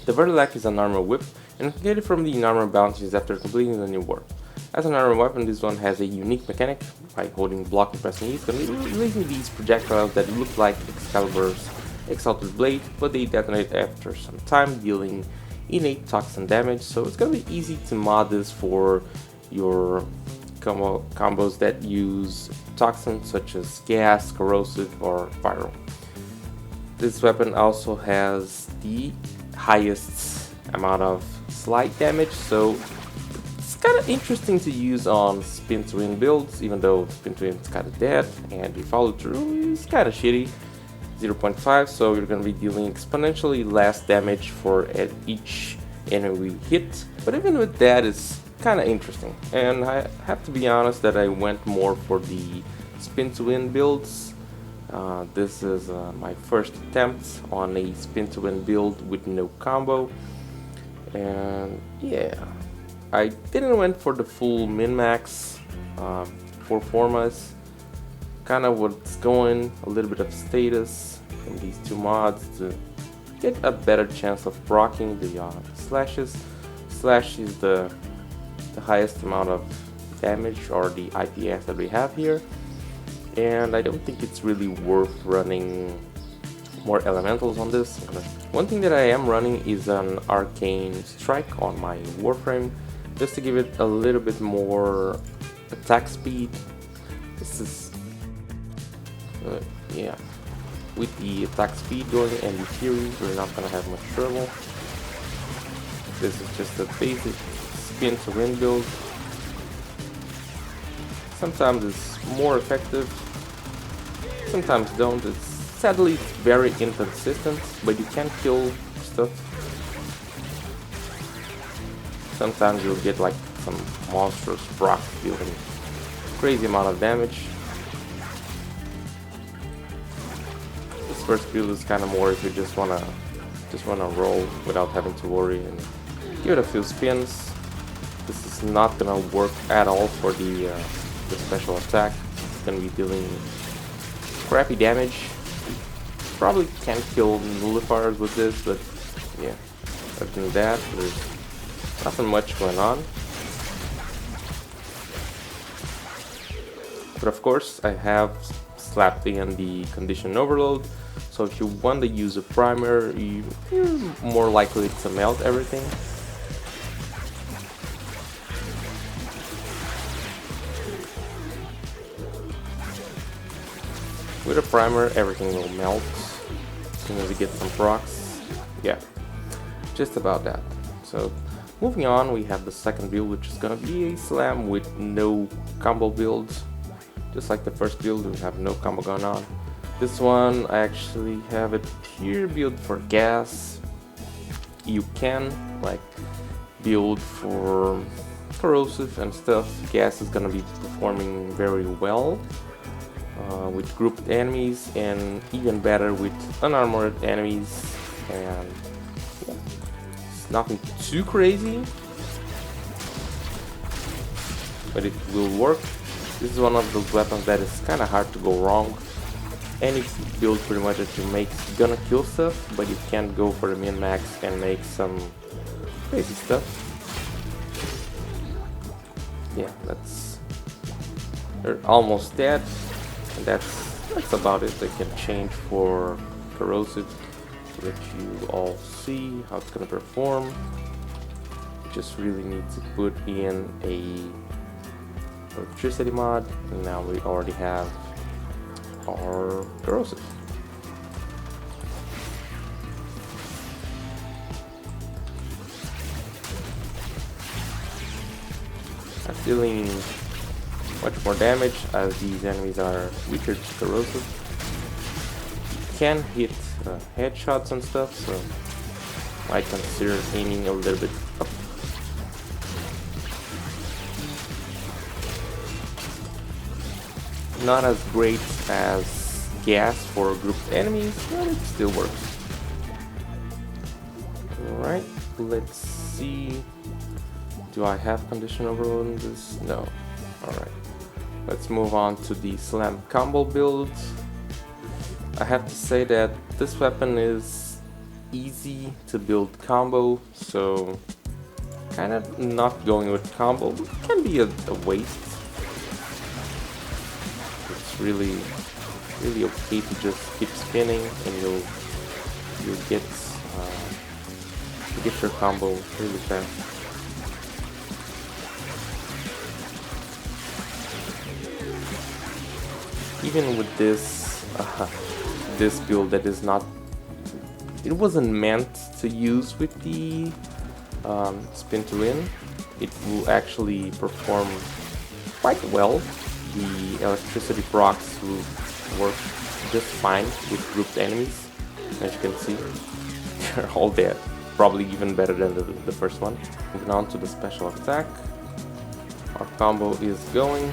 The Verdilac is an armor whip, and you can get it from the narmer bounties after completing the new warp. As an armor weapon, this one has a unique mechanic. By holding block and pressing E, it's going to be releasing these projectiles that look like Excalibur's Exalted Blade, but they detonate after some time, dealing innate toxin damage, so it's going to be easy to mod this for your combos that use toxins such as gas, corrosive, or viral. This weapon also has the highest amount of slide damage, so it's kind of interesting to use on spin to win builds, even though spin to win is kind of dead and the follow through is kind of shitty. 0.5, so you're going to be dealing exponentially less damage for each enemy we hit, but even with that, it's kind of interesting. And I have to be honest that I went more for the spin to win builds. This is my first attempt on a spin to win build with no combo, and yeah, I didn't went for the full min-max for formas. Kind of what's going, a little bit of status from these two mods to get a better chance of proccing the slashes. Slash is the highest amount of damage or the IPS that we have here, and I don't think it's really worth running more elementals on this. One thing that I am running is an arcane strike on my Warframe, just to give it a little bit more attack speed. This is yeah, with the attack speed going and the fury, we're not gonna have much trouble. This is just a basic spin to win build. Sometimes it's more effective, sometimes don't. Sadly, it's very inconsistent, but you can kill stuff. Sometimes you'll get like some monstrous proc dealing crazy amount of damage. First build is kind of more if you just wanna roll without having to worry and give it a few spins. This is not gonna work at all for the special attack. It's gonna be dealing crappy damage. You probably can't kill nullifiers with this, but yeah, other than that, there's nothing much going on. But of course, I have slapped in the condition overload. So if you want to use a primer, you're more likely to melt everything. With a primer, everything will melt as soon as you get some procs. Yeah, just about that. So moving on, we have the second build, which is gonna be a slam with no combo builds. Just like the first build, we have no combo going on. This one, I actually have it here build for gas. You can like build for corrosive and stuff. Gas is gonna be performing very well with grouped enemies, and even better with unarmored enemies. And yeah, it's nothing too crazy, but it will work. This is one of those weapons that is kind of hard to go wrong. Any build pretty much that you make is gonna kill stuff, but you can't go for the min-max and make some crazy stuff. Yeah, they're almost dead, and that's about it. They can change for corrosive so that you all see how it's gonna perform. You just really need to put in a electricity mod, and now we already have our corrosive. That's dealing much more damage as these enemies are weaker to corrosive. You can hit headshots and stuff, so I consider aiming a little bit up. Not as great as gas for grouped enemies, but it still works. Alright, let's see. Do I have condition overload in this? No. Alright. Let's move on to the slam combo build. I have to say that this weapon is easy to build combo, so kind of not going with combo can be a waste. It's really okay to just keep spinning, and you'll get your combo really fast. Even with this build that is not, it wasn't meant to use with the spin to win, it will actually perform quite well. The electricity procs will work just fine with grouped enemies. As you can see, they're all dead. Probably even better than the first one. Moving on to the special attack. Our combo is going.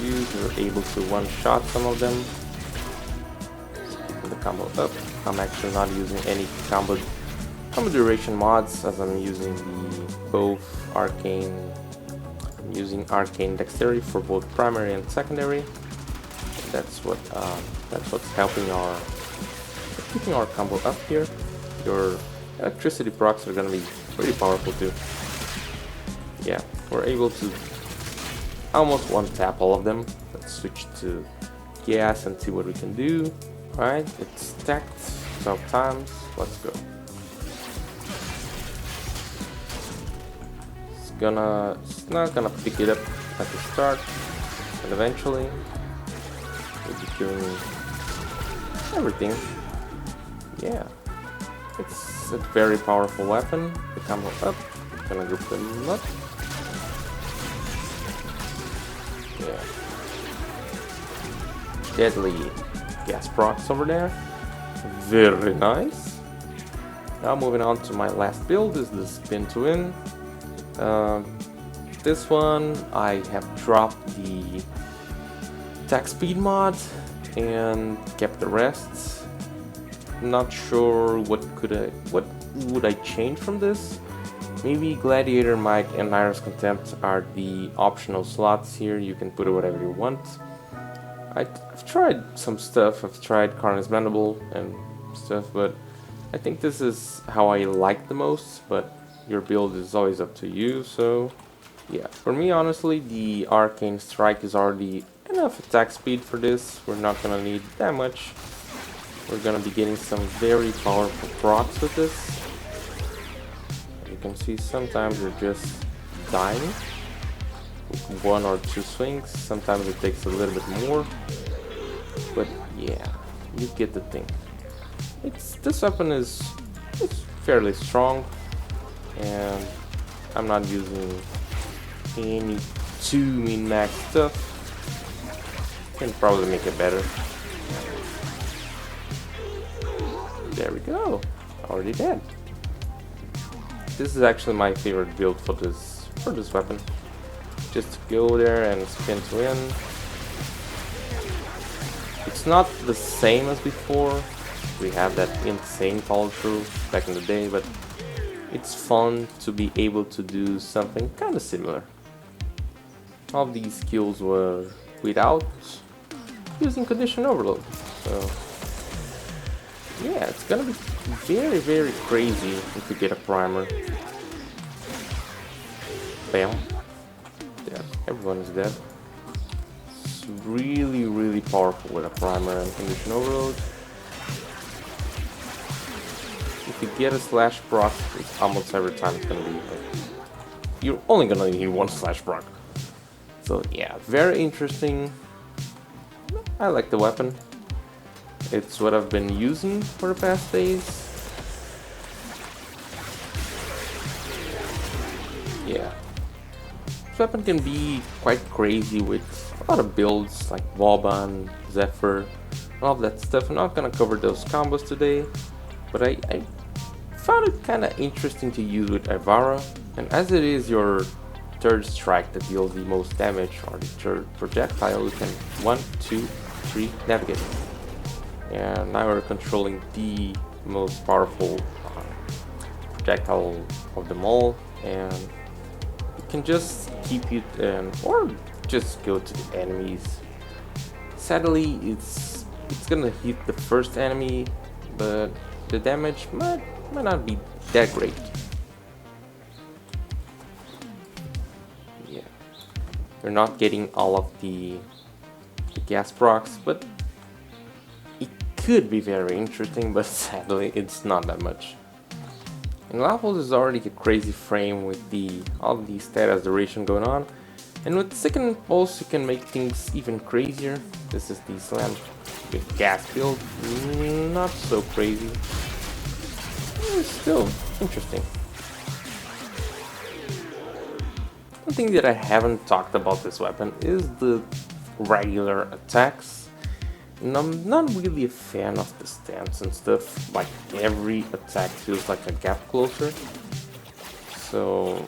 You're able to one-shot some of them. Keeping the combo up. I'm actually not using any combo duration mods, as I'm using both arcane. I'm using arcane dexterity for both primary and secondary. That's what's helping keeping our combo up here. Your electricity procs are gonna be pretty powerful too. Yeah, we're able to almost one tap all of them. Let's switch to gas and see what we can do. Alright, it's stacked 12 times. Let's go. It's not gonna pick it up at the start, but eventually we'll be killing everything. Yeah, it's a very powerful weapon. The combo up, gonna group them up. Yeah. Deadly gas procs over there. Very nice. Now moving on to my last build is the spin to win. This one I have dropped the attack speed mod and kept the rest. Not sure what would I change from this. Maybe Gladiator Might and Nira's Contempt are the optional slots here. You can put it whatever you want. I've tried some stuff. I've tried Carnage Mandible and stuff, but I think this is how I like the most. But your build is always up to you. So yeah, for me, honestly, the Arcane Strike is already enough attack speed for this. We're not gonna need that much. We're gonna be getting some very powerful procs with this. You can see sometimes you're just dying with 1 or 2 swings. Sometimes it takes a little bit more, but yeah, you get the thing. This weapon is fairly strong, and I'm not using any too min-max stuff. Can probably make it better. There we go. Already dead. This is actually my favorite build for this weapon. Just to go there and spin to win. It's not the same as before. We had that insane follow through back in the day, but it's fun to be able to do something kind of similar. All of these skills were without using condition overload. So yeah, it's gonna be very, very crazy if we get a primer. Bam. Yeah, everyone is dead. It's really, really powerful with a primer and condition overload. If you get a slash proc, it's almost every time it's gonna be you're only gonna need 1 slash proc. So yeah, very interesting. I like the weapon. It's what I've been using for the past days. Yeah. This weapon can be quite crazy with a lot of builds like Vauban, Zephyr, all of that stuff. I'm not gonna cover those combos today, but I found it kind of interesting to use with Ivara. And as it is your third strike that deals the most damage, or the third projectile, you can 1, 2, 3 navigate. And now we're controlling the most powerful projectile of them all, and you can just keep it or just go to the enemies. Sadly, it's it's gonna hit the first enemy, but the damage might not be that great. Yeah, you're not getting all of the gas procs, but it could be very interesting, but sadly it's not that much. And Levels is already a crazy frame with all the status duration going on, and with second pulse you can make things even crazier. This is the slam with gas build, not so crazy. It's still interesting. One thing that I haven't talked about this weapon is the regular attacks. And I'm not really a fan of the stance and stuff, like every attack feels like a gap closer. So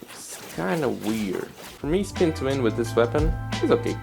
it's kinda weird. For me, spin to win with this weapon is okay.